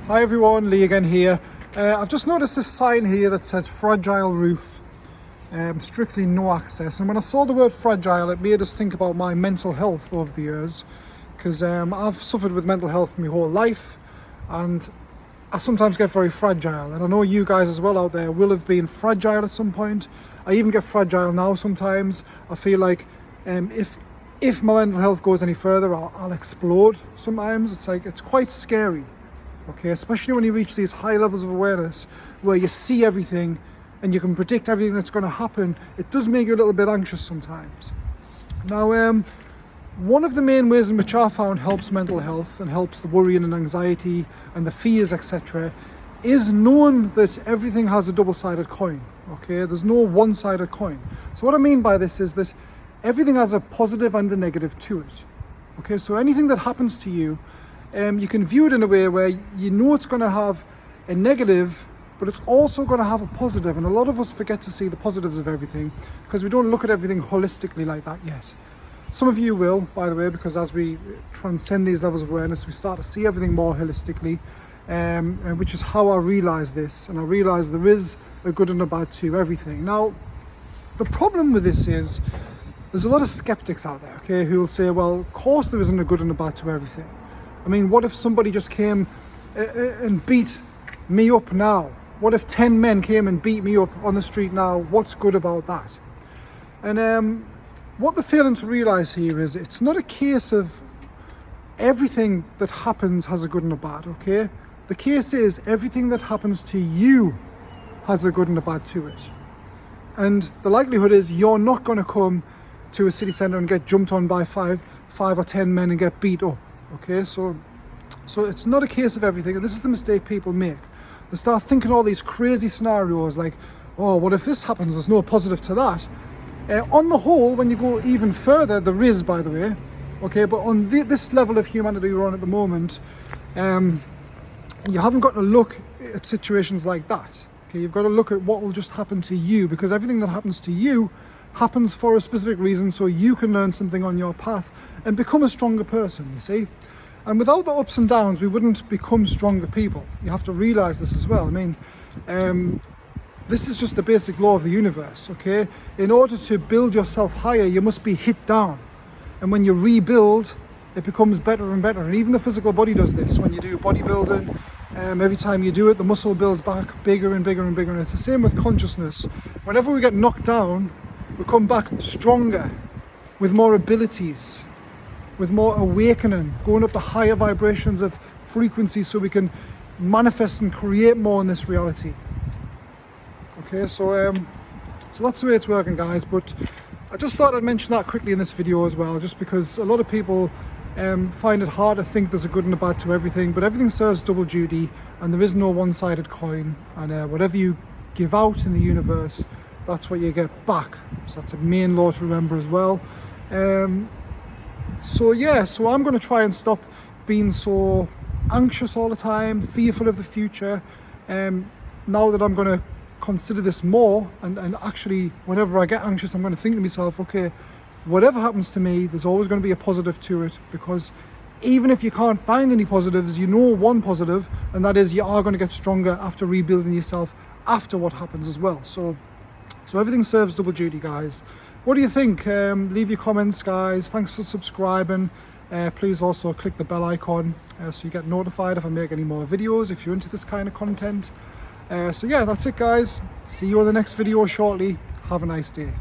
Hi everyone, Lee again here. I've just noticed this sign here that says fragile roof, strictly no access. And when I saw the word fragile, it made us think about my mental health over the years, because I've suffered with mental health my whole life, and I sometimes get very fragile. And I know you guys as well out there will have been fragile at some point. I even get fragile now sometimes. I feel like if my mental health goes any further, I'll explode sometimes. It's quite scary. Okay, especially when you reach these high levels of awareness where you see everything and you can predict everything that's going to happen. It does make you a little bit anxious sometimes. Now, one of the main ways in which I found helps mental health and helps the worrying and anxiety and the fears, etc., is knowing that everything has a double-sided coin. Okay, there's no one-sided coin. So what I mean by this is that everything has a positive and a negative to it. Okay, so anything that happens to you, you can view it in a way where you know it's going to have a negative, but it's also going to have a positive. And a lot of us forget to see the positives of everything because we don't look at everything holistically like that yet. Some of you will, by the way, because as we transcend these levels of awareness, we start to see everything more holistically, which is how I realised this. And I realised there is a good and a bad to everything. Now, the problem with this is there's a lot of skeptics out there, okay, who will say, well, of course there isn't a good and a bad to everything. I mean, what if somebody just came and beat me up now? What if 10 men came and beat me up on the street now? What's good about that? And what they're failing to realise here is it's not a case of everything that happens has a good and a bad, okay? The case is everything that happens to you has a good and a bad to it. And the likelihood is you're not going to come to a city centre and get jumped on by five or 10 men and get beat up. Okay, so it's not a case of everything, and this is the mistake people make. They start thinking all these crazy scenarios like, oh, what if this happens? There's no positive to that. On the whole, when you go even further, there is, by the way. Okay, but on this level of humanity we're on at the moment, you haven't got to look at situations like that. Okay, you've got to look at what will just happen to you, because everything that happens to you happens for a specific reason, so you can learn something on your path and become a stronger person, you see. And without the ups and downs, we wouldn't become stronger people. You have to realize this as well. I mean, this is just the basic law of the universe, okay? In order to build yourself higher, you must be hit down. And when you rebuild, it becomes better and better. And even the physical body does this. When you do bodybuilding, every time you do it, the muscle builds back bigger and bigger and bigger. And it's the same with consciousness. Whenever we get knocked down, we come back stronger, with more abilities, with more awakening, going up to higher vibrations of frequency so we can manifest and create more in this reality. Okay, so that's the way it's working, guys. But I just thought I'd mention that quickly in this video as well, just because a lot of people find it hard to think there's a good and a bad to everything, but everything serves double duty, and there is no one-sided coin, and whatever you give out in the universe, that's what you get back. So that's a main law to remember as well. So I'm going to try and stop being so anxious all the time, fearful of the future. Now that I'm going to consider this more, and actually whenever I get anxious, I'm going to think to myself, okay, whatever happens to me, there's always going to be a positive to it, because even if you can't find any positives, you know one positive, and that is you are going to get stronger after rebuilding yourself after what happens as well. So everything serves double duty, guys. What do you think? Leave your comments, guys. Thanks for subscribing. Please also click the bell icon so you get notified if I make any more videos, if you're into this kind of content. So yeah, that's it, guys. See you on the next video shortly. Have a nice day.